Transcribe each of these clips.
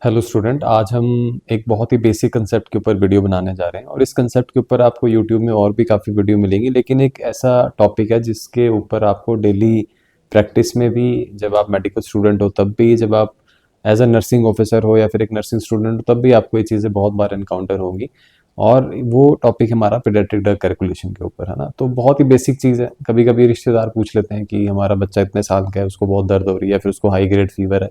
Hello student, आज हम एक बहुत ही बेसिक कंसेप्ट के ऊपर वीडियो बनाने जा रहे हैं और इस कंसेप्ट के ऊपर आपको यूट्यूब में और भी काफ़ी वीडियो मिलेंगी, लेकिन एक ऐसा टॉपिक है जिसके ऊपर आपको डेली प्रैक्टिस में भी, जब आप मेडिकल स्टूडेंट हो तब भी, जब आप एज अ नर्सिंग ऑफिसर हो या फिर एक नर्सिंग स्टूडेंट हो तब भी आपको ये चीज़ें बहुत बार इनकाउंटर होंगी। और वो टॉपिक हमारा पीडियाट्रिक ड्रग कैलकुलेशन के ऊपर है ना। तो बहुत ही बेसिक चीज़ है। कभी कभी रिश्तेदार पूछ लेते हैं कि हमारा बच्चा इतने साल का है, उसको बहुत दर्द हो रही है, फिर उसको हाई ग्रेड फीवर है,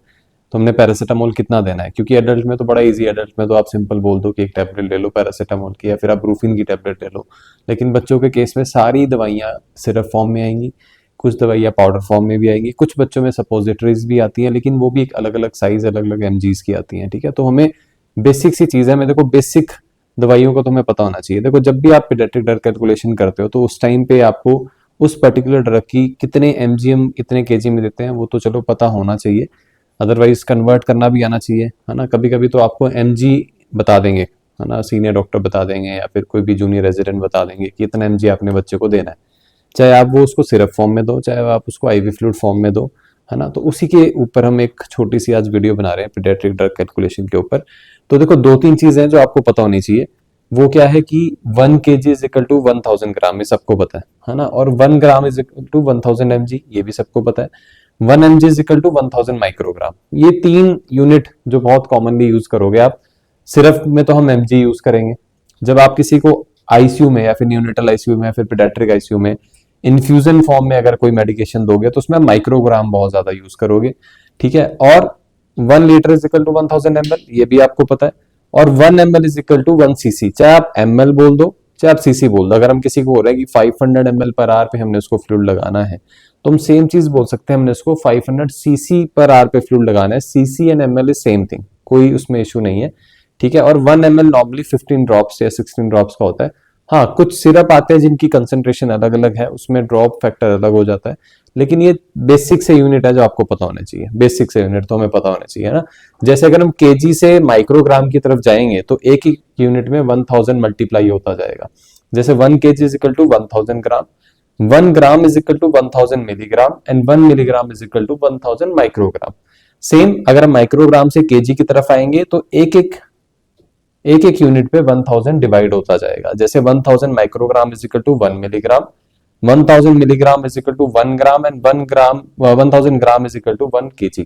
तो हमने पैरासीटामोल कितना देना है। क्योंकि एडल्ट में तो बड़ा इजी, एडल्ट में तो आप सिंपल बोल दो कि एक टैबलेट ले लो पैरासीटामोल की, या फिर आप ब्रूफिन की टैबलेट ले लो। लेकिन बच्चों के केस में सारी दवाइयाँ सिरप फॉर्म में आएंगी, कुछ दवाइयाँ पाउडर फॉर्म में भी आएंगी, कुछ बच्चों में सपोजिटरीज भी आती हैं, लेकिन वो भी एक अलग अलग साइज, अलग अलग एमजीज की आती हैं। ठीक है, तो हमें बेसिक सी चीज़ है, मैं देखो बेसिक दवाइयों को तो हमें पता होना चाहिए। देखो, जब भी आप पीडियाट्रिक ड्रग कैलकुलेशन करते हो तो उस टाइम पे आपको उस पर्टिकुलर ड्रग की कितने एमजीएम कितने केजी में देते हैं वो तो चलो पता होना चाहिए, अदरवाइज कन्वर्ट करना भी आना चाहिए, है ना। कभी कभी तो आपको एमजी बता देंगे, है ना, सीनियर डॉक्टर बता देंगे या फिर कोई भी जूनियर रेजिडेंट बता देंगे कि इतना एमजी आपने बच्चे को देना है। चाहे आप वो उसको सिरप फॉर्म में दो, चाहे आप उसको आईवी फ्लूइड फॉर्म में दो, है ना। तो उसी के ऊपर हम एक छोटी सी आज वीडियो बना रहे हैं पीडियाट्रिक ड्रग कैलकुलेशन के ऊपर। तो देखो, दो तीन चीजें हैं जो आपको पता होनी चाहिए। वो क्या है कि 1 kg is equal to 1000 gram, ये सबको पता है ना। और 1 gram is equal to 1000 mg, ये भी सबको पता है। 1 mg is equal to 1000 microgram. ये तीन यूनिट जो बहुत कॉमनली यूज करोगे आप। सिर्फ में तो हम mg यूज करेंगे। जब आप किसी को आईसीयू में या फिर न्यूनेटल आईसीयू में या फिर पीडियाट्रिक आईसीयू में इन्फ्यूजन फॉर्म में अगर कोई मेडिकेशन दोगे तो उसमें माइक्रोग्राम बहुत ज्यादा यूज करोगे। ठीक है, और 1 litre is equal to 1000 ml, ये भी आपको पता है। और 1 ml is equal to 1 cc, चाहे आप ml बोल दो चाहे आप सीसी बोल दो। अगर हम किसी को बोल रहे हैं कि 500 ml/h पे हमने उसको फ्लूइड लगाना है, तो हम सेम चीज बोल सकते हैं, हमने उसको 500 cc/h पे फ्लूइड लगाना है। CC and ml is same thing, कोई उसमें इशू नहीं है। ठीक है, और 1 ml नॉर्मली 15 ड्रॉप्स या 16 ड्रॉप्स का होता है। हाँ, कुछ सिरप आते हैं जिनकी कंसेंट्रेशन अलग अलग है, उसमें ड्रॉप फैक्टर अलग हो जाता है। लेकिन ये बेसिक से यूनिट है जो आपको पता होने चाहिए। बेसिक से यूनिट तो हमें पता होने चाहिए ना। जैसे अगर हम केजी से माइक्रोग्राम की तरफ जाएंगे तो एक ही यूनिट में 1000 मल्टीप्लाई होता जाएगा। जैसे 1 kg is equal to 1000 gram, 1 gram is equal to 1000 milligram and 1 milligram is equal to 1000 microgram. Same अगर हम माइक्रोग्राम से केजी की तरफ आएंगे तो एक एक यूनिट पे 1000 डिवाइड होता जाएगा। जैसे 1000 microgram is equal to 1 milligram, 1000 milligram is equal to 1 gram and 1000 gram is equal to 1 kg।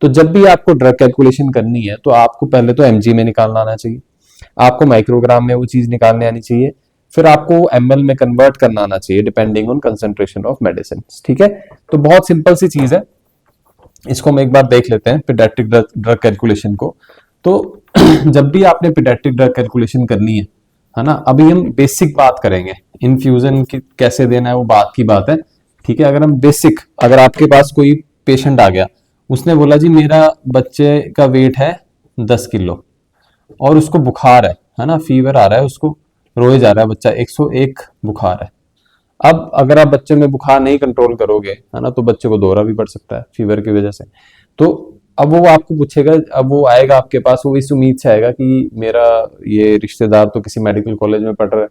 तो जब भी आपको ड्रग कैलकुलेशन करनी है तो आपको पहले तो एमजी में निकालना आना चाहिए, आपको माइक्रोग्राम में वो चीज निकालने आनी चाहिए, फिर आपको एमएल में कन्वर्ट करना आना चाहिए depending on concentration of medicine. ठीक है, तो बहुत सिंपल सी चीज है। इसको हम एक बार देख लेते हैं पीडियाट्रिक ड्रग कैलकुलेशन को। तो जब भी आपने पीडियाट्रिक ड्रग कैलकुलेशन करनी है ना, अभी हम बेसिक बात करेंगे। इन्फ्यूजन की कैसे देना है वो बात की बात है। ठीक है, अगर हम बेसिक, अगर आपके पास कोई पेशेंट आ गया, उसने बोला जी मेरा बच्चे का वेट है 10 किलो और उसको बुखार है ना, फीवर आ रहा है, उसको रोए जा रहा है बच्चा, 101 बुखार है। अब अगर आप बच्चे में बुखार नहीं कंट्रोल करोगे, है ना, तो बच्चे को दौरा भी पड़ सकता है फीवर की वजह से। तो अब वो आपको पूछेगा, अब वो आएगा आपके पास, वो इस उम्मीद से आएगा कि मेरा ये रिश्तेदार तो किसी मेडिकल कॉलेज में पढ़ रहा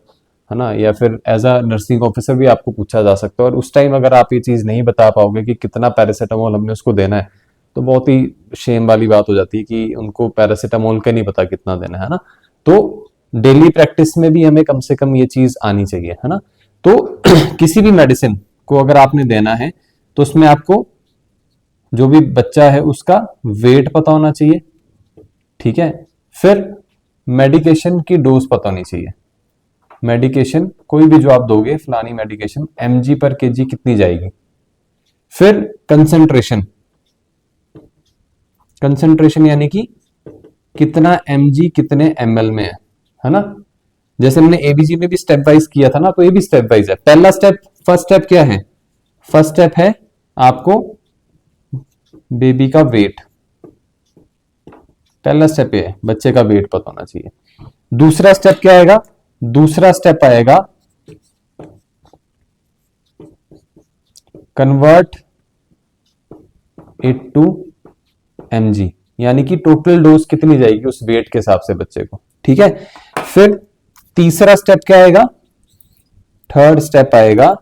है ना, या फिर एज अ नर्सिंग ऑफिसर भी आपको पूछा जा सकता है। और उस टाइम अगर आप ये चीज नहीं बता पाओगे कि कितना पैरासीटामोल हमने उसको देना है, तो बहुत ही शेम वाली बात हो जाती है कि उनको पैरासीटामोल का नहीं पता कितना देना है ना। तो डेली प्रैक्टिस में भी हमें कम से कम ये चीज आनी चाहिए, है ना। तो किसी भी मेडिसिन को अगर आपने देना है तो उसमें आपको जो भी बच्चा है उसका वेट पता होना चाहिए। ठीक है, फिर मेडिकेशन की डोज पता होनी चाहिए। मेडिकेशन कोई भी जो आप दोगे, फलानी मेडिकेशन एमजी पर केजी कितनी जाएगी। फिर कंसंट्रेशन, कंसंट्रेशन यानी कि कितना एमजी कितने एमएल में है ना। जैसे हमने एबीजी में भी स्टेप वाइज किया था ना, तो ये भी स्टेप वाइज है। पहला स्टेप, फर्स्ट स्टेप क्या है, फर्स्ट स्टेप है आपको बेबी का वेट। पहला स्टेप ये है, बच्चे का वेट पता होना चाहिए। दूसरा स्टेप क्या आएगा, दूसरा स्टेप आएगा कन्वर्ट इट टू एमजी, यानी कि टोटल डोज कितनी जाएगी उस वेट के हिसाब से बच्चे को। ठीक है, फिर तीसरा स्टेप क्या आएगा, थर्ड स्टेप आएगा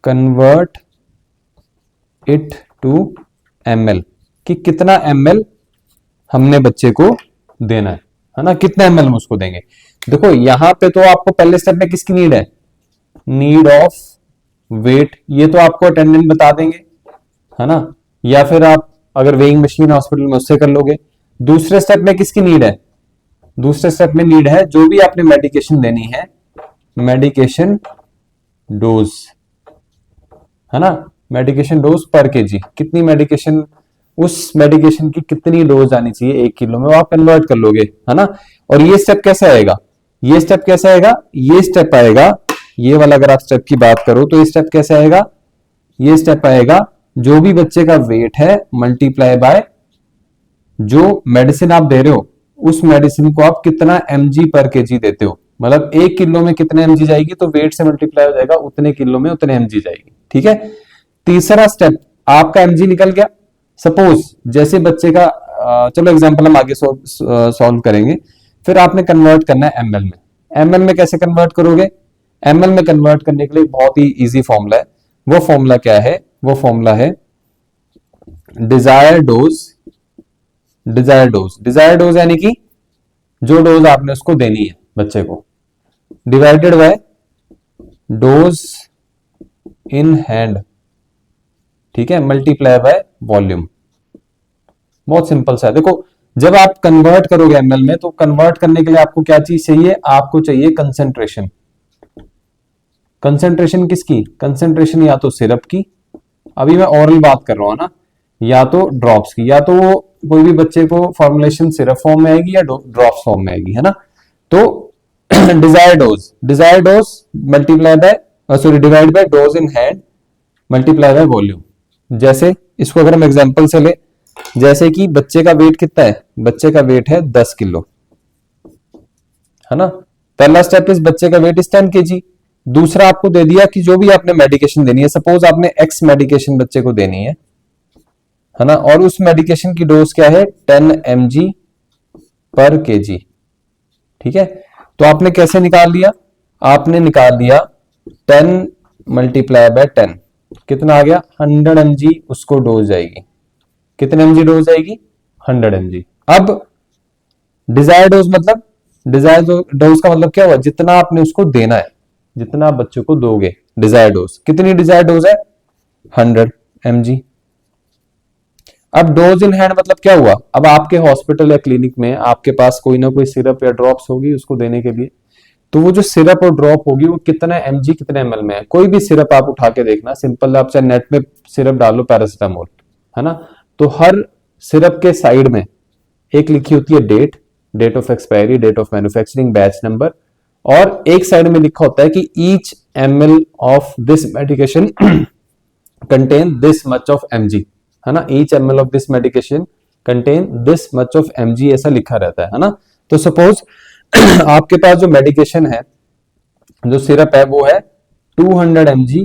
कन्वर्ट इट टू एमएल, कि कितना एमएल हमने बच्चे को देना है ना, कितने ml में उसको देंगे। देखो यहां पे तो आपको पहले स्टेप में किसकी नीड है, नीड ऑफ वेट, ये तो आपको अटेंडेंट बता देंगे, है ना, या फिर आप अगर वेइंग मशीन हॉस्पिटल में उससे कर लोगे। दूसरे स्टेप में किसकी नीड है, दूसरे स्टेप में नीड है जो भी आपने मेडिकेशन देनी है, मेडिकेशन डोज, है ना, मेडिकेशन डोज पर केजी, कितनी मेडिकेशन, उस मेडिकेशन की कितनी डोज आनी चाहिए 1 किलो में, वो आप कन्वर्ट कर लोगे, है ना। और ये स्टेप कैसे आएगा, ये स्टेप कैसे आएगा, ये स्टेप आएगा, ये वाला अगर आप स्टेप की बात करो तो ये स्टेप कैसे आएगा, ये स्टेप आएगा जो भी बच्चे का वेट है मल्टीप्लाई बाय जो मेडिसिन आप दे रहे हो, उस मेडिसिन को आप कितना mg पर केजी देते हो, मतलब 1 किलो में कितने mg जाएगी, तो वेट से मल्टीप्लाई हो जाएगा, उतने किलो में उतने mg जाएगी, ठीक है। तीसरा स्टेप आपका mg निकल गया। सपोज जैसे बच्चे का चलो एग्जांपल हम आगे सॉल्व करेंगे, फिर आपने कन्वर्ट करना है ml में। ml में कैसे कन्वर्ट करोगे, ml में कन्वर्ट करने के लिए बहुत ही इजी फॉर्मूला है। वो फॉर्मूला क्या है, वो फॉर्मूला है desire dose, desire dose, desire dose यानी कि जो डोज आपने उसको देनी है बच्चे को, divided by dose in hand, ठीक है, मल्टीप्लाई बाय वॉल्यूम। बहुत सिंपल सा है। देखो जब आप कन्वर्ट करोगे एमएल में, तो कन्वर्ट करने के लिए आपको क्या चीज चाहिए, आपको चाहिए कंसेंट्रेशन। कंसेंट्रेशन किसकी, कंसेंट्रेशन या तो सिरप की, अभी मैं ओरल बात कर रहा हूं ना, या तो ड्रॉप्स की, या तो वो कोई भी बच्चे को फॉर्मुलेशन सिरप फॉर्म में आएगी या ड्रॉप्स फॉर्म में आएगी, है ना। तो desire dose multiply by sorry divide by dose in hand multiply by volume. जैसे इसको अगर हम एग्जांपल से ले, जैसे कि बच्चे का वेट कितना है, बच्चे का वेट है 10 किलो, है ना। पहला स्टेप इस बच्चे का वेट इज 10 केजी। दूसरा आपको दे दिया कि जो भी आपने मेडिकेशन देनी है, सपोज आपने एक्स मेडिकेशन बच्चे को देनी है ना, और उस मेडिकेशन की डोज क्या है 10 mg पर केजी, ठीक है। तो आपने कैसे निकाल लिया, आपने निकाल लिया 10 मल्टीप्लाई बाय 10, कितना आ गया 100 mg उसको डोज जाएगी, कितने mg डोज जाएगी 100 mg। अब डिजायर डोज मतलब, डिजायर डोज का मतलब क्या हुआ, जितना आपने उसको देना है, जितना आप बच्चों को दोगे, डिजायर डोज, कितनी डिजायर डोज है 100 mg। अब डोज इन हैंड मतलब क्या हुआ, अब आपके हॉस्पिटल या क्लिनिक में आपके पास कोई ना कोई सिरप या ड्रॉप्स होगी उसको देने के लिए, तो वो जो सिरप और ड्रॉप होगी वो कितना mg कितने ml में है। कोई भी सिरप आप उठा के देखना, सिंपल आप चाहे नेट में सिरप डालो पैरासिटामोल, है ना, तो हर सिरप के साइड में एक लिखी होती है date, date of expiry, date of manufacturing, batch number, और एक साइड में लिखा होता है कि each ml of this medication contain this much of mg, है ना, each ml of this medication contain this much of mg, ऐसा लिखा रहता है ना। तो सपोज आपके पास जो मेडिकेशन है, जो सिरप है वो है 200 mg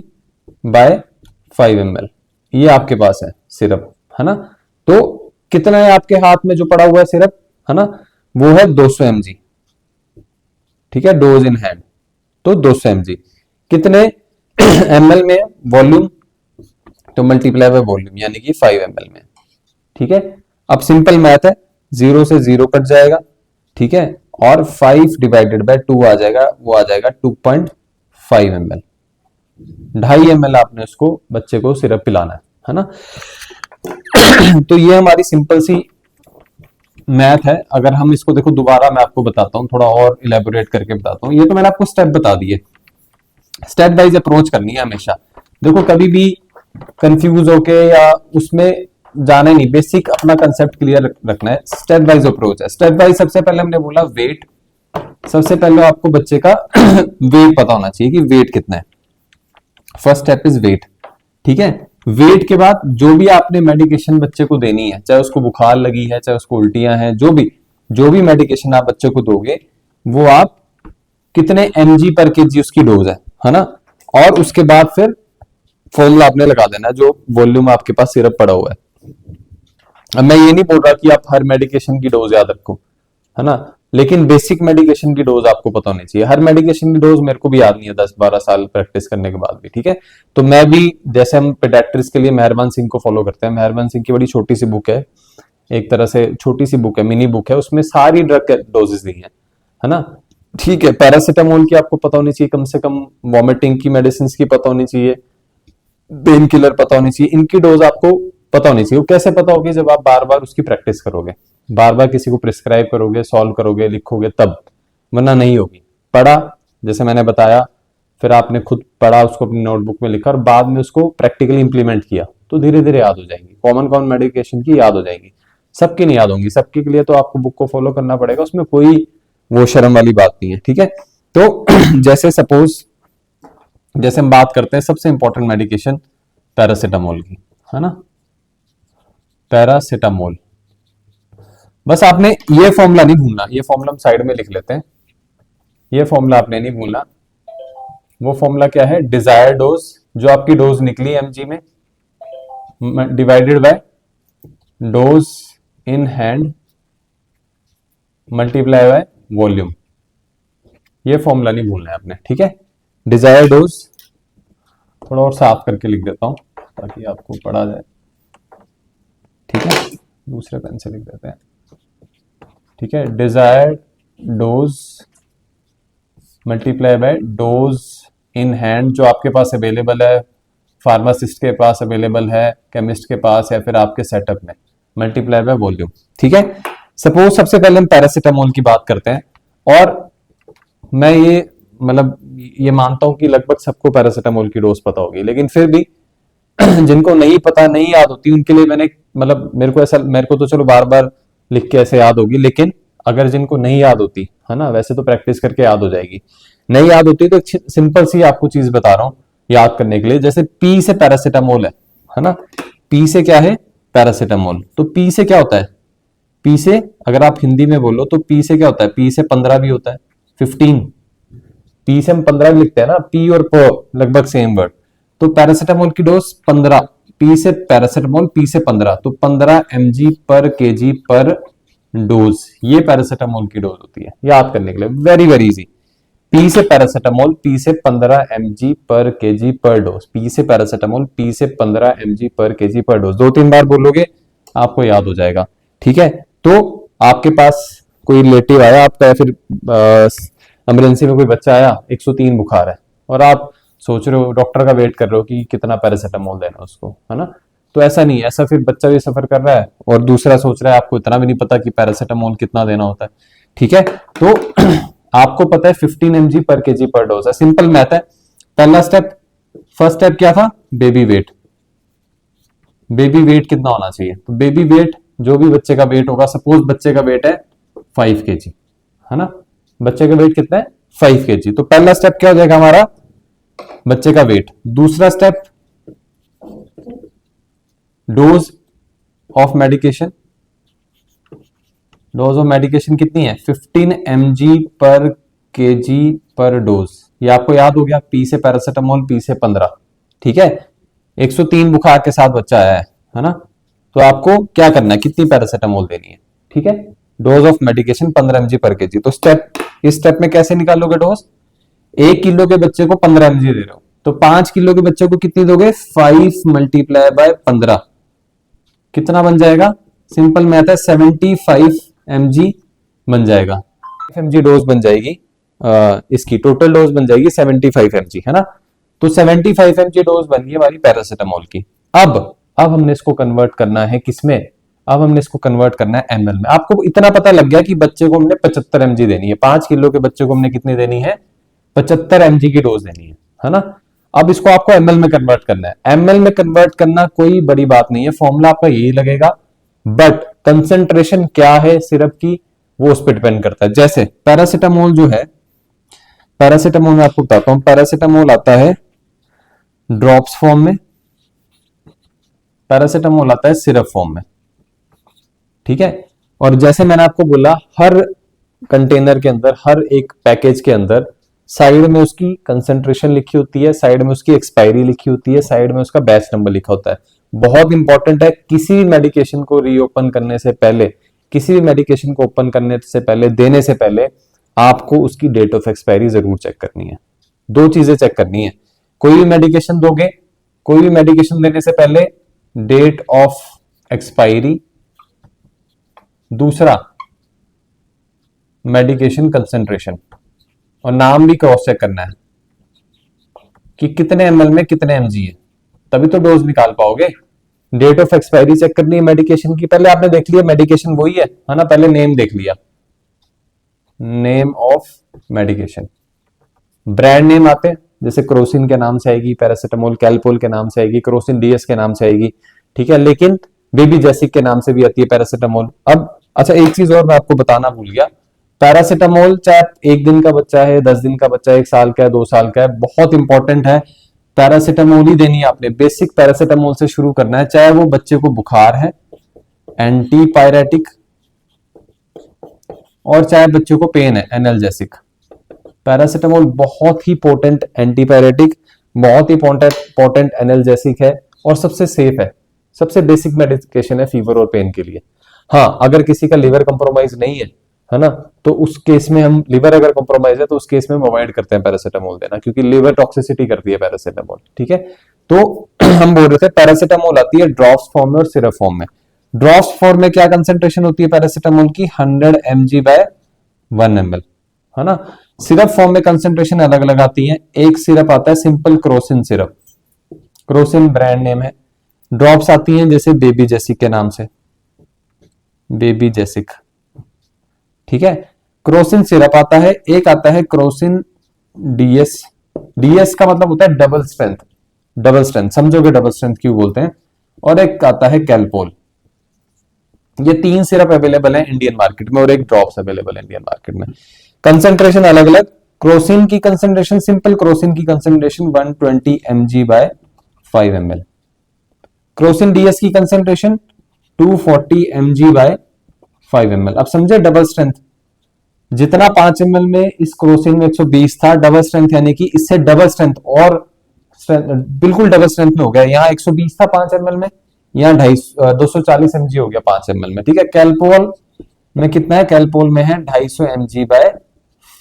बाय 5 ml, ये आपके पास है सिरप, है ना। तो कितना है आपके हाथ में जो पड़ा हुआ है सिरप, है ना, वो है 200 mg, ठीक है, डोज इन हैंड, तो 200 mg कितने ml में वॉल्यूम, तो मल्टीप्लाई बाय वॉल्यूम यानी कि 5 ml में, ठीक है। अब सिंपल मैथ है, 0 से 0 कट जाएगा, ठीक है, और 5 डिवाइडेड बाय 2 आ जाएगा, वो आ जाएगा 2.5 ml, 2.5 ml आपने उसको बच्चे को सिरप पिलाना है ना। तो ये हमारी सिंपल सी मैथ है। अगर हम इसको देखो दोबारा मैं आपको बताता हूं, थोड़ा और इलेबोरेट करके बताता हूं। ये तो मैंने आपको स्टेप बता दिए, स्टेप वाइज अप्रोच करनी है हमेशा। देखो कभी भी कंफ्यूज होके या उसमें जाना नहीं, बेसिक अपना कंसेप्ट क्लियर रखना है। स्टेप वाइज अप्रोच है। स्टेप वाइज सबसे पहले हमने बोला वेट, सबसे पहले आपको बच्चे का वेट पता होना चाहिए कि वेट कितना है। फर्स्ट स्टेप इज वेट, ठीक है। वेट के बाद जो भी आपने मेडिकेशन बच्चे को देनी है, चाहे उसको बुखार लगी है, चाहे उसको उल्टियां हैं, जो भी मेडिकेशन आप बच्चे को दोगे, वो आप कितने mg पर केजी उसकी डोज है ना। और उसके बाद फिर फॉर्मूला आपने लगा देना है, जो वॉल्यूम आपके पास सिरप पड़ा हुआ है। अब मैं ये नहीं बोल रहा कि आप हर मेडिकेशन की डोज याद रखो, है ना, लेकिन बेसिक मेडिकेशन की डोज आपको पता होनी चाहिए। हर मेडिकेशन की डोज मेरे को भी याद नहीं है 10-12 साल प्रैक्टिस करने के बाद भी, ठीक है। तो मैं भी, जैसे हम पेडियाट्रिक्स के लिए मेहरबान सिंह को फॉलो करते हैं, मेहरबान सिंह की बड़ी छोटी सी बुक है एक तरह से छोटी सी बुक है, मिनी बुक है, उसमें सारी ड्रग के डोजेस दी है ना। ठीक है, पैरासिटामोल की आपको पता होनी चाहिए कम से कम, वॉमिटिंग की मेडिसिन की पता होनी चाहिए, पेन किलर पता होनी चाहिए, इनकी डोज आपको पता होनी चाहिए। वो कैसे पता होगी? जब आप बार बार उसकी प्रैक्टिस करोगे, बार बार किसी को प्रिस्क्राइब करोगे, सॉल्व करोगे, लिखोगे, तब, वरना नहीं होगी। पढ़ा, जैसे मैंने बताया, फिर आपने खुद पढ़ा, उसको अपनी नोटबुक में लिखा और बाद में उसको प्रैक्टिकली इंप्लीमेंट किया, तो धीरे धीरे याद हो जाएंगी। कॉमन कॉमन मेडिकेशन की याद हो जाएंगी, सबकी नहीं याद होंगी। सबके लिए तो आपको बुक को फॉलो करना पड़ेगा, उसमें कोई वो शर्म वाली बात नहीं है। ठीक है, तो जैसे सपोज, जैसे हम बात करते हैं सबसे इंपॉर्टेंट मेडिकेशन पैरासिटामोल की, है ना, पैरासिटामोल। बस आपने ये फॉर्मूला नहीं भूलना, ये फॉर्मूला हम साइड में लिख लेते हैं, ये फॉर्मूला आपने नहीं भूलना। वो फॉर्मूला क्या है? डिजायर डोज, जो आपकी डोज निकली एमजी में, divided by dose in hand multiply by volume. ये फॉर्मूला नहीं भूलना है आपने। ठीक है, डिजायर डोज, थोड़ा और साफ करके लिख देता हूं ताकि आपको पढ़ा जाए। ठीक है, दूसरे पेन से लिख देते हैं। ठीक है, desire dose multiply by dose in hand, जो आपके पास अवेलेबल है, फार्मासिस्ट के पास अवेलेबल है, केमिस्ट के पास, या फिर आपके सेटअप में, मल्टीप्लाई बाय वॉल्यूम। ठीक है, सपोज सबसे पहले हम पैरासिटामोल की बात करते हैं, और मैं ये मतलब ये मानता हूं कि लगभग सबको पैरासिटामोल की डोज पता होगी, लेकिन फिर भी जिनको नहीं पता, नहीं याद होती, उनके लिए मैंने मतलब मेरे को तो चलो बार बार लिख के ऐसे याद होगी, लेकिन अगर जिनको नहीं याद होती है ना, वैसे तो प्रैक्टिस करके याद हो जाएगी, नहीं याद होती तो एक सिंपल सी आपको चीज बता रहा हूं याद करने के लिए। जैसे पी से पैरासिटामोल है ना, पी से क्या है? पैरासिटामोल। तो पी से क्या होता है? पी से अगर आप हिंदी में बोलो तो पी से क्या होता है? पी से 15 भी होता है, 15। पी से हम 15 भी लिखते हैं ना, पी और प लगभग सेम वर्ड। तो पैरासिटामोल की डोज 15, पी से पैरासिटामोल, पी से 15, तो 15 mg पर केजी पर डोज, ये पैरासिटामोल की डोज होती है। याद करने के लिए वेरी वेरी इजी, पी से पैरासिटामोल, पी से 15 mg पर केजी पर डोज, पी से पैरासिटामोल, पी से 15 mg पर केजी पर डोज। 2-3 बार बोलोगे आपको याद हो जाएगा। ठीक है, तो आपके पास कोई रिलेटिव आया आपका, या फिर इमरजेंसी में कोई बच्चा आया, 103 बुखार है, और आप सोच रहे हो, डॉक्टर का वेट कर रहे हो कि कितना पैरासिटामोल देना उसको, है ना। तो ऐसा नहीं, ऐसा फिर बच्चा भी सफर कर रहा है और दूसरा सोच रहा है, आपको इतना भी नहीं पता कि पैरासिटामोल कितना देना होता है। ठीक है, तो आपको पता है 15 mg पर केजी पर डोज है, सिंपल मैथ है। पहला स्टेप, फर्स्ट स्टेप क्या था? Baby wait. बेबी वेट कितना होना चाहिए? तो बेबी वेट, जो भी बच्चे का वेट होगा, सपोज बच्चे का वेट है 5 kg, है ना, बच्चे का वेट कितना है? 5 kg। तो पहला स्टेप क्या हो जाएगा हमारा? बच्चे का वेट। दूसरा step, dose of medication. Dose of medication कितनी है? 15 mg पर केजी पर डोज। ये आपको याद हो गया, पी से पैरासिटामोल, पी से 15। ठीक है, 103 बुखार के साथ बच्चा आया है ना, तो आपको क्या करना है? कितनी पैरासिटामोल देनी है? ठीक है, डोज ऑफ मेडिकेशन 15 mg पर केजी। तो इस स्टेप में कैसे निकालोगे डोज? 1 किलो के बच्चे को 15 mg दे रहे हो, तो 5 किलो के बच्चे को कितनी दोगे? 5 मल्टीप्लाई बाय 15, कितना बन जाएगा? सिंपल मैथ है, 75 mg बन जाएगा। mg डोज बन जाएगी, इसकी टोटल डोज बन जाएगी 75 mg, है ना। तो 75 mg डोज बन गई हमारी पैरासिटामोल की। अब हमने इसको कन्वर्ट करना है किसमें? अब हमने इसको कन्वर्ट करना है एमएल में। आपको इतना पता लग गया कि बच्चे को हमने 75 mg देनी है, 5 किलो के बच्चे को हमने कितनी देनी है? 75 mg की डोज देनी है ना। अब इसको आपको एमएल में कन्वर्ट करना है। एमएल में कन्वर्ट करना कोई बड़ी बात नहीं है, फॉर्मूला आपका यही लगेगा, बट कंसेंट्रेशन क्या है सिरप की, वो उस पर डिपेंड करता है। जैसे पैरासिटामोल जो है, पैरासिटामोल में आपको बताता हूं, पैरासिटामोल आता है ड्रॉप्स फॉर्म में, पैरासिटामोल आता है सिरप फॉर्म में। ठीक है, और जैसे मैंने आपको बोला, हर कंटेनर के अंदर, हर एक पैकेज के अंदर साइड में उसकी कंसेंट्रेशन लिखी होती है, साइड में उसकी एक्सपायरी लिखी होती है, साइड में उसका बैच नंबर लिखा होता है। बहुत इंपॉर्टेंट है, किसी भी मेडिकेशन को रीओपन करने से पहले, किसी भी मेडिकेशन को ओपन करने से पहले, देने से पहले, आपको उसकी डेट ऑफ एक्सपायरी जरूर चेक करनी है। 2 चीजें चेक करनी है। कोई भी मेडिकेशन दोगे, कोई भी मेडिकेशन देने से पहले डेट ऑफ एक्सपायरी दूसरा मेडिकेशन कंसेंट्रेशन, और नाम भी क्रॉस चेक करना है कि कितने एमएल में कितने एमजी है, तभी तो डोज निकाल पाओगे। डेट ऑफ एक्सपायरी चेक करनी है मेडिकेशन की। पहले आपने देख लिया मेडिकेशन वही है ना, पहले नेम देख लिया, name of medication. Brand name आते हैं, जैसे क्रोसिन के नाम से आएगी पैरासिटामोल, कैलपोल के नाम से आएगी, क्रोसिन डीएस के नाम से आएगी, ठीक है। लेकिन बेबी जेसिक के नाम से भी आती है पैरासिटामोल। अब अच्छा, एक चीज और मैं आपको बताना भूल गया, पैरासिटामोल चाहे 1 दिन का बच्चा है, 10 दिन का बच्चा है, 1 साल का है, 2 साल का है, बहुत इंपॉर्टेंट है, पैरासिटामोल ही देनी है आपने। बेसिक पैरासिटामोल से शुरू करना है, चाहे वो बच्चे को बुखार है, एंटीपायरेटिक, और चाहे बच्चे को पेन है, एनाल्जेसिक। पैरासिटामोल बहुत ही पोटेंट एंटीपायरेटिक, बहुत ही पोटेंट एनाल्जेसिक है, और सबसे सेफ है, सबसे बेसिक मेडिकेशन है फीवर और पेन के लिए। हाँ, अगर किसी का लिवर कंप्रोमाइज नहीं है ना, तो उस केस में हम, लिवर अगर कंप्रोमाइज है तो उस केस में हम अवॉइड करते हैं पैरासिटामोल देना, क्योंकि लिवर टॉक्सिसिटी करती है पैरासिटामोल, ठीक है। तो हम बोल रहे थे पैरासिटामोल आती है ड्रॉप्स फॉर्म में और सिरप फॉर्म में। ड्रॉप्स फॉर्म में क्या कंसेंट्रेशन होती है पैरासिटामोल की, 100 mg बाय 1 ml, है ना। सिरप फॉर्म में कंसेंट्रेशन अलग अलग आती है। एक सिरप आता है simple Crocin syrup, Crocin brand name है। ड्रॉप्स आती हैं जैसे बेबी जेसिक के नाम से, बेबी जेसिक, ठीक है। क्रोसिन सिरप आता है, एक आता है क्रोसिन डीएस। डीएस का मतलब होता है डबल स्ट्रेंथ, डबल स्ट्रेंथ समझोगे, डबल स्ट्रेंथ क्यों बोलते हैं। और एक आता है कैलपोल। ये 3 सिरप अवेलेबल है इंडियन मार्केट में, और एक ड्रॉप्स अवेलेबल है इंडियन मार्केट में। कंसेंट्रेशन अलग अलग। क्रोसिन की कंसेंट्रेशन, सिंपल क्रोसिन की concentration 120 mg by 5 ml। Crocin DS की कंसेंट्रेशन 240 mg बाय 5 ml। अब समझे डबल स्ट्रेंथ, जितना 5 ml में इस क्रोसिन में 120 था, डबल स्ट्रेंथ यानी कि इससे डबल स्ट्रेंथ, और बिल्कुल डबल स्ट्रेंथ में हो गया। यहाँ 120 था 5 ml में, यहाँ 240 mg हो गया 5 ml में, ठीक है। कैलपोल में कितना है, कैलपोल में है 250 mg बाय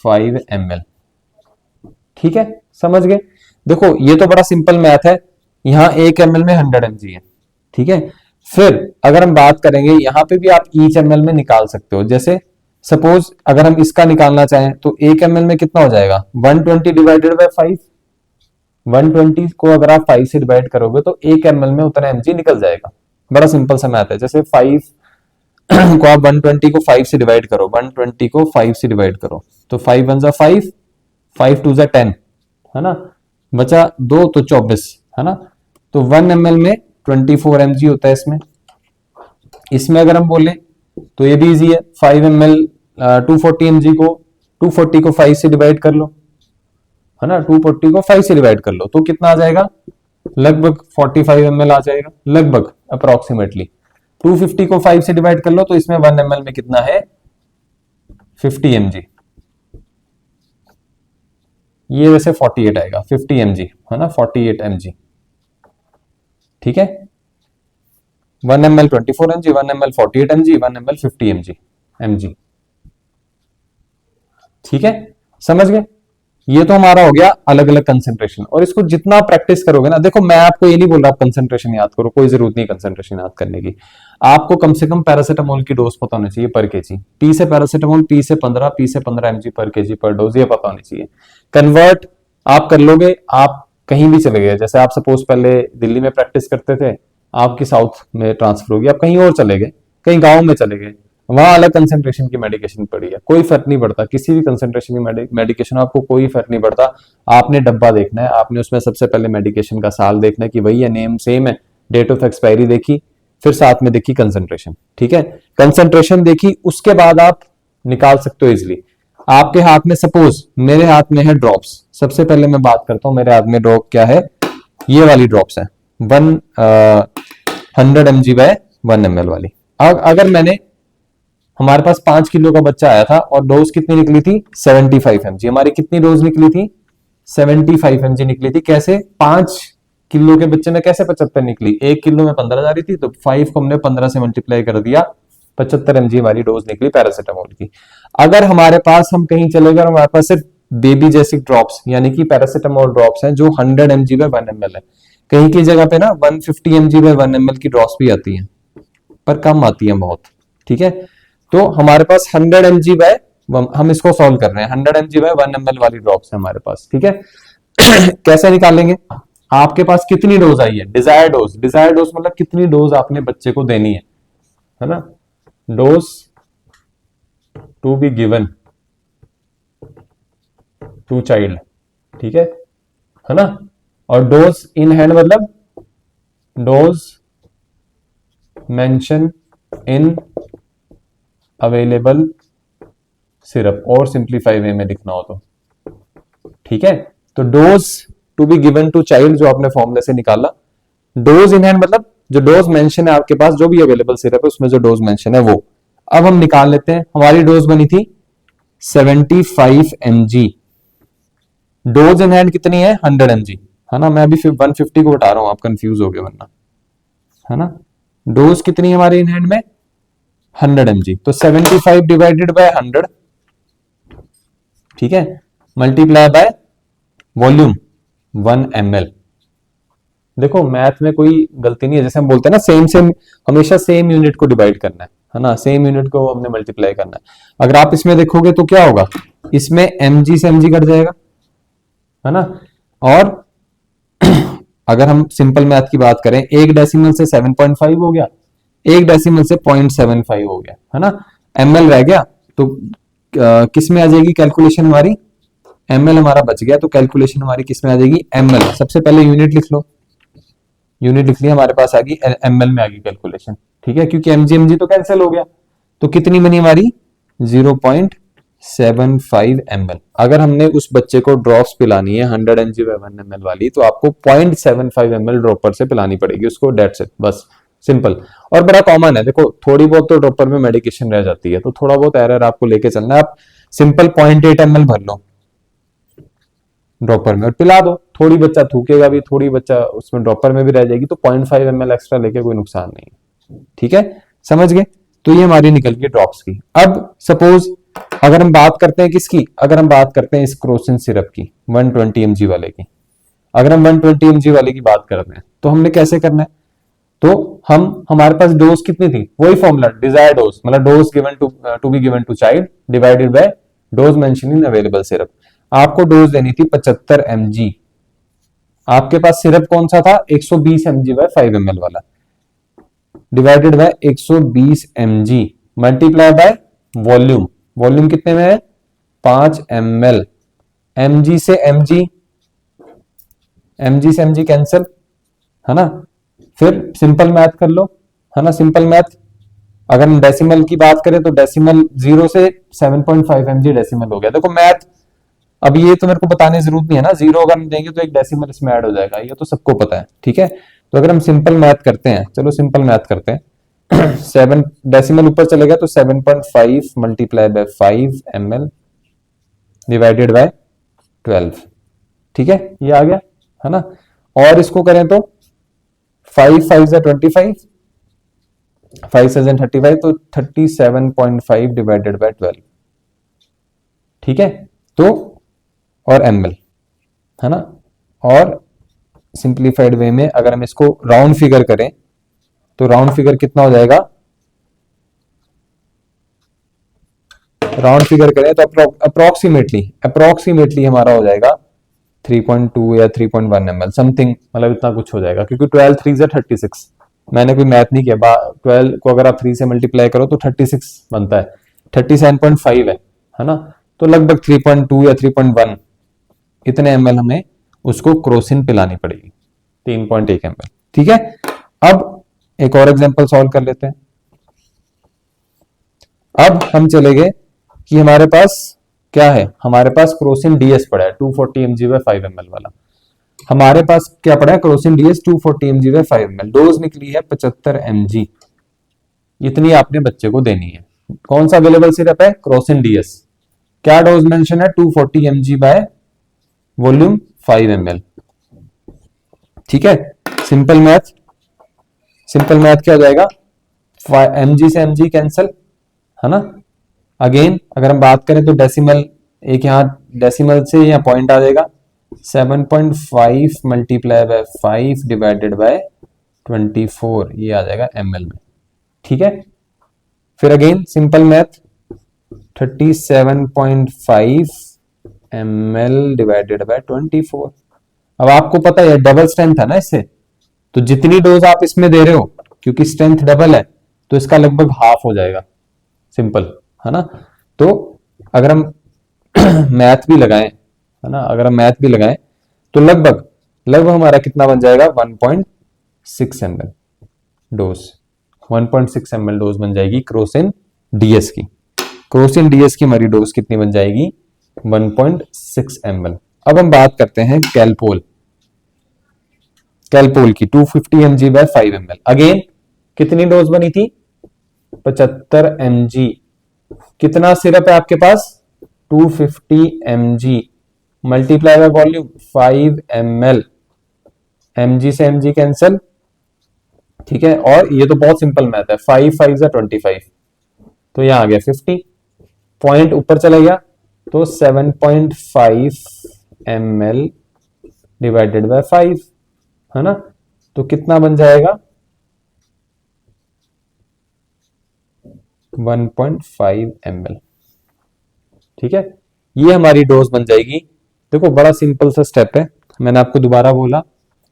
5 ml, ठीक है, समझ गए। देखो ये तो बड़ा सिंपल मैथ है, यहाँ 1 ml में 100 mg है, ठीक है। फिर अगर हम बात करेंगे, यहां पे भी आप ईच ml में निकाल सकते हो। जैसे सपोज अगर हम इसका निकालना चाहें तो 1 ml में कितना हो जाएगा, 120 डिवाइडेड बाय 5। 120 को अगर आप 5 से डिवाइड करोगे तो 1 ml में उतना mg निकल जाएगा। बड़ा सिंपल सा मैथ है। जैसे 5 को आप 120 को 5 से डिवाइड करो, 120 को 5 से डिवाइड करो तो 5 1 जा 5, 5 2 जा 10, है ना, बचा 2 तो 24, है ना। तो 1 ml में 24 mg होता है इसमें। इसमें अगर हम बोले तो ये भी इजी है, 5 ml 240 mg को 240 को 5 से डिवाइड कर लो, है ना, 240 को 5 से डिवाइड कर लो तो कितना आ जाएगा, लगभग 45 ml आ जाएगा, लगभग अप्रोक्सीमेटली। 250 को 5 से डिवाइड कर लो तो इसमें 1 ml में कितना है, 50 mg। ये वैसे 48 आएगा, 50 mg, है ना, 48 mg, ठीक है। 1 ml 24 mg, 1 ml 48 mg, 1 ml 50 mg, ठीक है, समझ गए। ये तो हमारा हो गया अलग अलग कंसेंट्रेशन। और इसको जितना प्रैक्टिस करोगे ना, देखो मैं आपको ये नहीं बोल रहा आप कंसेंट्रेशन याद करो, कोई जरूरत नहीं कंसेंट्रेशन याद करने की। आपको कम से कम पैरासिटामोल की डोज पता होनी चाहिए पर केजी। पी से पैरासिटामोल, पी से 15 mg पर केजी पर डोज, ये पता होनी चाहिए। कन्वर्ट आप कर लोगे, आप कहीं भी चले गए, जैसे आप सपोज पहले दिल्ली में प्रैक्टिस करते थे, आपकी साउथ में ट्रांसफर होगी, आप कहीं और चले गए, कहीं गाँव में चले गए, वहां अलग कंसेंट्रेशन की मेडिकेशन पड़ी है, कोई फर्क नहीं पड़ता। किसी भी कंसेंट्रेशन की मेडिकेशन आपको कोई फर्क नहीं पड़ता। आपने डब्बा देखना है, आपने उसमें सबसे पहले मेडिकेशन का साल देखना है कि वही है, नेम सेम है, डेट ऑफ एक्सपायरी देखी, फिर साथ में देखी कंसेंट्रेशन, ठीक है। कंसेंट्रेशन देखी, उसके बाद आप निकाल सकते हो इजिली। आपके हाथ में, सपोज मेरे हाथ में है ड्रॉप्स, सबसे पहले मैं बात करता हूं, मेरे हाथ में ड्रॉप क्या है, ये वाली ड्रॉप्स है 100 mg बाय 1 ml वाली। अगर मैंने, हमारे पास 5 किलो का बच्चा आया था और डोज कितनी निकली थी, 75 mg। हमारी कितनी डोज निकली थी, 75 mg निकली थी। कैसे, 5 किलो के बच्चे में कैसे 75 निकली, 1 किलो में 15 जा रही थी तो 5 को हमने 15 से मल्टीप्लाई कर दिया, 75 mg हमारी डोज निकली पैरासिटामोल की। अगर हमारे पास, हम कहीं चले गए, हमारे पास सिर्फ बेबी जेसिक ड्रॉप्स यानी कि पैरासिटामोल ड्रॉप्स हैं जो 100 mg बाय 1 ml है, कहीं की जगह पे ना 150 mg बाय 1 ml की ड्रॉप्स भी आती हैं, पर कम आती है बहुत, ठीक है। तो हमारे पास 100 mg बाय, हम इसको सॉल्व कर रहे हैं, 100 mg बाय 1 ml वाली ड्रॉप्स है हमारे पास, ठीक है। कैसे निकालेंगे, आपके पास कितनी डोज आई है, डिजायर डोज, डिजायर डोज मतलब कितनी डोज आपने बच्चे को देनी है ना, dose to be given to child, ठीक है ना। और डोज इन हैंड मतलब dose mention in available syrup, और सिंप्लीफाई वे में लिखना हो तो, ठीक है। तो dose to be given to child जो आपने फॉर्मूले से निकाला, डोज इन हैंड मतलब जो डोज मेंशन है आपके पास, जो भी अवेलेबल सिरप है उसमें जो डोज मेंशन है वो। अब हम निकाल लेते हैं, हमारी डोज बनी थी 75 mg, डोज इन हैंड कितनी है 100 mg, है ना। मैं अभी 150 को हटा रहा हूं, आप कंफ्यूज हो गए वरना, है ना। डोज कितनी है हमारे इन हैंड में 100 mg, तो 75 डिवाइडेड बाय 100, ठीक है, मल्टीप्लाई बाय वॉल्यूम 1 ml। देखो मैथ में कोई गलती नहीं है, जैसे हम बोलते हैं ना सेम सेम, हमेशा सेम यूनिट को डिवाइड करना है ना, सेम यूनिट को हमने मल्टीप्लाई करना है। अगर आप इसमें देखोगे तो क्या होगा, इसमें mg से mg कट जाएगा, है ना। और अगर हम सिंपल मैथ की बात करें, एक डेसिमल से 7.5 हो गया, एक डेसिमल से 0.75 हो गया, है ना, ml रह गया, तो किस में आ जाएगी कैलकुलेशन हमारी, ml हमारा बच गया, तो कैलकुलेशन हमारी किस में आ जाएगी ml। सबसे पहले यूनिट लिख लो, यूनिट लिख लिया, हमारे पास आ गई ml में आ गई कैलकुलेशन, ठीक है, क्योंकि mg तो कैंसिल हो गया, तो कितनी बनी हमारी 0.75 ml। अगर हमने उस बच्चे को ड्रॉप्स पिलानी है 100 mg बाय 1 ml वाली, तो आपको 0.75 ml ड्रॉपर से पिलानी पड़ेगी उसको, डेट्स इट, बस सिंपल। और बड़ा कॉमन है, देखो थोड़ी बहुत तो ड्रॉपर में मेडिकेशन रह जाती है, तो थोड़ा बहुत एरर आपको लेके चलना है, आप सिंपल 0.8 ml भर लो ड्रॉपर में और पिला दो, थोड़ी बच्चा थूकेगा भी, थोड़ी बच्चा उसमें ड्रॉपर में भी रह जाएगी, तो 0.5 ml एक्स्ट्रा लेके कोई नुकसान नहीं है, ठीक है, समझ गए। तो ये हमारी निकल गई ड्रॉप्स की। अब सपोज अगर हम बात करते हैं किसकी, अगर हम बात करते हैं इस क्रोसिन सिरप की 120 mg वाले की, अगर हम 120 mg वाले की बात करते हैं तो हमने कैसे करना है, तो हम हमारे पास डोज कितनी थी, वही फॉर्मूला, डिजायर डोज मतलब dose given to be given to child divided by dose mention in available syrup. आपको डोज देनी थी 75 mg, आपके पास सिरप कौन सा था 120 mg बाय 5 ml वाला, divided by 120 mg multiply by volume, volume कितने में है 5 ml, mg से mg, mg से mg कैंसिल, है ना। फिर सिंपल मैथ कर लो, है ना, सिंपल मैथ। अगर हम डेसिमल की बात करें तो डेसिमल 0 से 7.5 mg डेसिमल हो गया। देखो मैथ अब ये तो मेरे को बताने की जरूरत नहीं है ना, 0 अगर हम देंगे तो एक डेसिमल इसमें ऐड हो जाएगा, ये तो सबको पता है, ठीक है। तो अगर हम सिंपल मैथ करते हैं, चलो सिंपल मैथ करते हैं 7 डेसिमल ऊपर चलेगा तो 7.5 multiply by 5 ml divided by 12, ठीक है, ये आ गया, है ना। और इसको करें तो 5 5 से 25, 5 से 35, तो 37.5 डिवाइडेड बाय 12, ठीक है। तो और ml, है ना। और सिंप्लीफाइड वे में अगर हम इसको राउंड फिगर करें तो राउंड फिगर कितना हो जाएगा, राउंड फिगर करें तो अप्रोक्सीमेटली हमारा हो जाएगा 3.2 या 3.1 ml समथिंग, मतलब इतना कुछ हो जाएगा, क्योंकि 12 3 से 36, मैंने कोई मैथ नहीं किया, 12 को अगर आप 3 से मल्टीप्लाई करो तो 36 बनता है, 37.5 है ना। तो लगभग 3.2 या 3.1 इतने ml हमें उसको क्रोसिन पिलानी पड़ेगी, 3.1 ml, ठीक है। अब एक और एग्जांपल सॉल्व कर लेते हैं। अब हम चले गए कि हमारे पास क्या है, हमारे पास क्रोसिन डीएस पड़ा है 240 mg बाय 5 ml वाला, हमारे पास क्या पड़ा है Crocin DS 240 mg by 5 ml, dose निकली है 75 mg, इतनी आपने बच्चे को देनी है। कौन सा अवेलेबल सिरप है क्रोसिन डीएस, क्या डोज मेंशन है 240 mg बाय वॉल्यूम 5 ml, ठीक है। सिंपल मैथ, सिंपल मैथ क्या हो जाएगा, mg से mg कैंसिल, है ना। अगेन अगर हम बात करें तो डेसिमल, एक यहाँ डेसिमल से यहाँ पॉइंट आ जाएगा, 7.5 मल्टीप्लाई बाय 5 डिवाइडेड बाय 24, ये आ जाएगा ml में, ठीक है। फिर again simple math, 37.5 ml divided by 24। अब आपको पता है डबल स्ट्रेंथ है ना इससे, तो जितनी डोज आप इसमें दे रहे हो, क्योंकि स्ट्रेंथ डबल है तो इसका लगभग हाफ हो जाएगा, सिंपल है ना। तो अगर हम मैथ भी लगाएं, है ना, अगर हम मैथ भी लगाएं तो लगभग लगभग हमारा कितना बन जाएगा, 1.6 ml डोज, 1.6 ml डोज बन जाएगी क्रोसिन डीएस की। क्रोसिन डीएस की हमारी डोज कितनी बन जाएगी, 1.6 ml। अब हम बात करते हैं कैलपोल, कैलपोल की 250 mg बाय 5 ml। अगेन कितनी डोज बनी थी, 75 mg। कितना सिरप है आपके पास, 250 mg multiply by volume 5 ml, mg से mg कैंसल, ठीक है। और ये तो बहुत सिंपल मैथ है, 5 5 जा 25, तो यहां आ गया 50, पॉइंट ऊपर चला गया तो 7.5 ml डिवाइडेड बाय 5, है ना। तो कितना बन जाएगा, 1.5 ml, ठीक है। ये हमारी डोज बन जाएगी। देखो बड़ा सिंपल सा स्टेप है, मैंने आपको दोबारा बोला,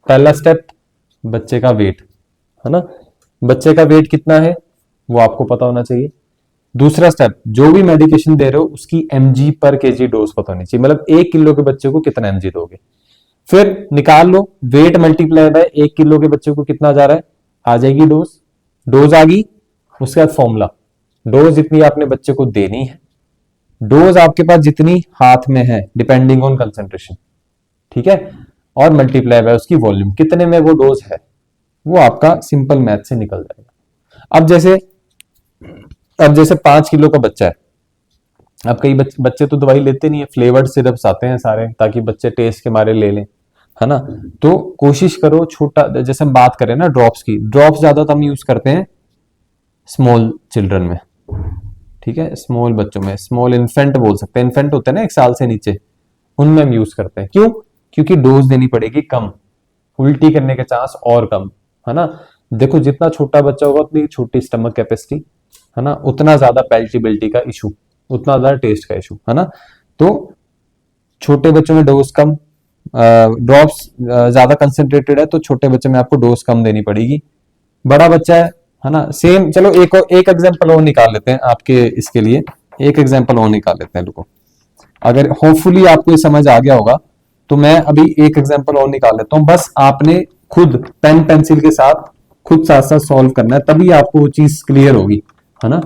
पहला स्टेप बच्चे का वेट, है ना, बच्चे का वेट कितना है वो आपको पता होना चाहिए। दूसरा स्टेप, जो भी मेडिकेशन दे रहे हो उसकी mg पर केजी डोज पता होनी चाहिए, मतलब 1 किलो के बच्चे को कितना mg दोगे। फिर निकाल लो वेट मल्टीप्लाई बाय 1 किलो के बच्चे को कितना जा रहा है, आ जाएगी डोज, डोज आ गई। उसके बाद फॉर्मूला, डोज जितनी आपने बच्चे को देनी है, डोज आपके पास जितनी हाथ में है डिपेंडिंग ऑन कंसेंट्रेशन, ठीक है, और मल्टीप्लाई बाय उसकी वॉल्यूम, कितने में वो डोज है, वो आपका सिंपल मैथ से निकल जाएगा। अब जैसे 5 किलो का बच्चा है, अब कई बच्चे तो दवाई लेते नहीं है, फ्लेवर्ड सिरप्स आते हैं सारे ताकि बच्चे टेस्ट के मारे ले लें, है ना। तो कोशिश करो छोटा, जैसे हम बात करें ना ड्रॉप्स की, ड्रॉप्स ज्यादा तो हम यूज करते हैं स्मॉल चिल्ड्रन में, ठीक है, स्मॉल बच्चों में, स्मॉल इन्फेंट बोल सकते हैं, इन्फेंट होते हैं ना 1 साल से नीचे, उनमें हम यूज करते हैं। क्यों, क्योंकि डोज देनी पड़ेगी कम, उल्टी करने के चांस और कम, है ना। देखो जितना छोटा बच्चा होगा उतनी छोटी स्टमक कैपेसिटी, है ना, उतना ज्यादा पैल्टिबिलिटी का इशू, उतना ज्यादा टेस्ट का इशू, है ना। तो छोटे बच्चों में डोज कम, ड्रॉप्स ज्यादा कंसेंट्रेटेड है तो छोटे बच्चे में आपको डोज कम देनी पड़ेगी। बड़ा बच्चा है ना, सेम। चलो एक एग्जांपल और निकाल लेते हैं आपके इसके लिए, एक एग्जांपल और निकाल लेते हैं। रुको, अगर होपफुली आपको ये समझ आ गया होगा तो मैं अभी एक एग्जांपल और निकाल लेता हूं, बस आपने खुद पेन पेंसिल के साथ खुद साथ साथ सॉल्व करना है, तभी आपको वो चीज क्लियर होगी, है ना।